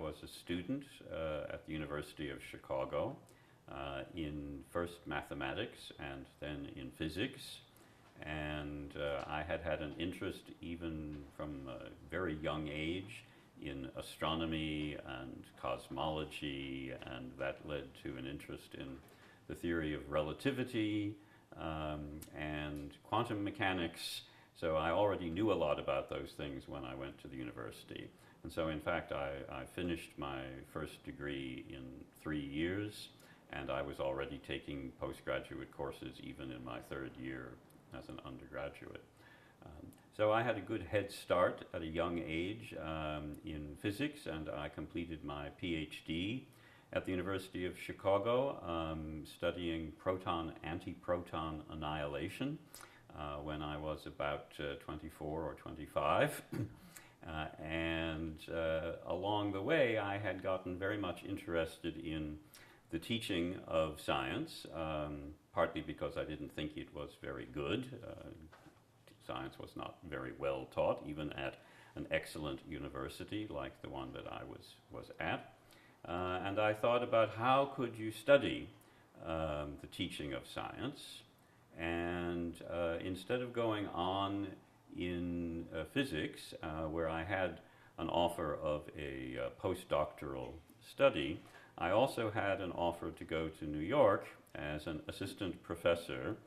was a student at the University of Chicago in first mathematics and then in physics. And I had had an interest even from a very young age in astronomy and cosmology, and that led to an interest in the theory of relativity and quantum mechanics. So I already knew a lot about those things when I went to the university. And so in fact I finished my first degree in 3 years, and I was already taking postgraduate courses even in my third year as an undergraduate. So I had a good head start at a young age in physics, and I completed my PhD at the University of Chicago, studying anti-proton annihilation when I was about 24 or 25. And along the way, I had gotten very much interested in the teaching of science, partly because I didn't think it was very good. Science was not very well taught, even at an excellent university like the one that I was at. And I thought about how could you study the teaching of science, and instead of going on in physics, where I had an offer of a postdoctoral study, I also had an offer to go to New York as an assistant professor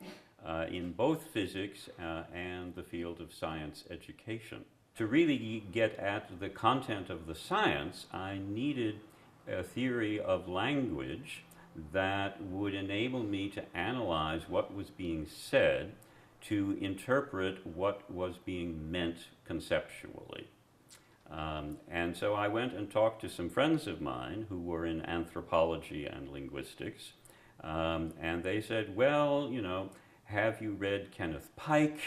in both physics and the field of science education. To really get at the content of the science, I needed a theory of language that would enable me to analyze what was being said, to interpret what was being meant conceptually. And so I went and talked to some friends of mine who were in anthropology and linguistics, and they said, well, you know, have you read Kenneth Pike?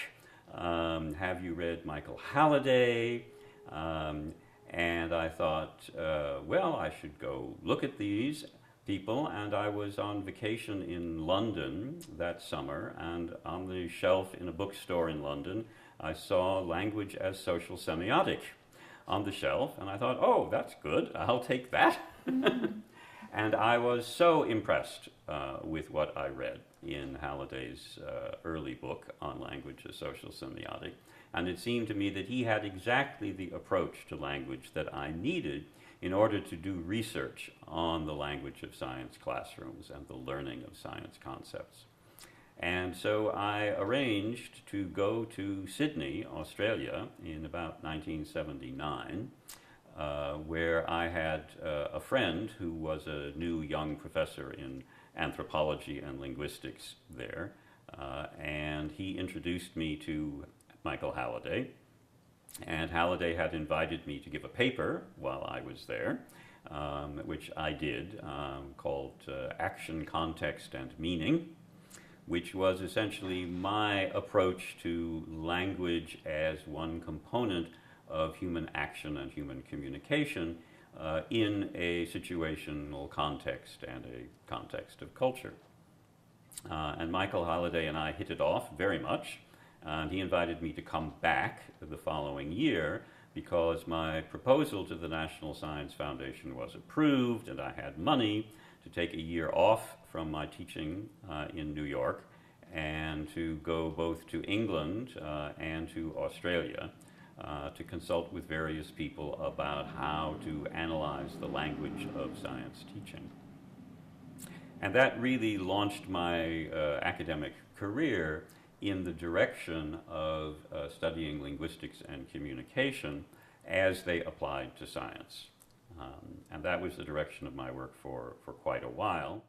Have you read Michael Halliday? And I thought, well, I should go look at these people. And I was on vacation in London that summer, and on the shelf in a bookstore in London, I saw Language as Social Semiotic on the shelf, and I thought, oh, that's good, I'll take that. And I was so impressed with what I read in Halliday's early book on Language as Social Semiotic. And it seemed to me that he had exactly the approach to language that I needed in order to do research on the language of science classrooms and the learning of science concepts. And so I arranged to go to Sydney, Australia, in about 1979, where I had a friend who was a new young professor in anthropology and linguistics there, and he introduced me to Michael Halliday, and Halliday had invited me to give a paper while I was there, which I did, called Action, Context, and Meaning, which was essentially my approach to language as one component of human action and human communication in a situational context and a context of culture. And Michael Halliday and I hit it off very much, and he invited me to come back the following year because my proposal to the National Science Foundation was approved, and I had money to take a year off from my teaching in New York and to go both to England and to Australia to consult with various people about how to analyze the language of science teaching. And that really launched my academic career in the direction of studying linguistics and communication as they applied to science. And that was the direction of my work for quite a while.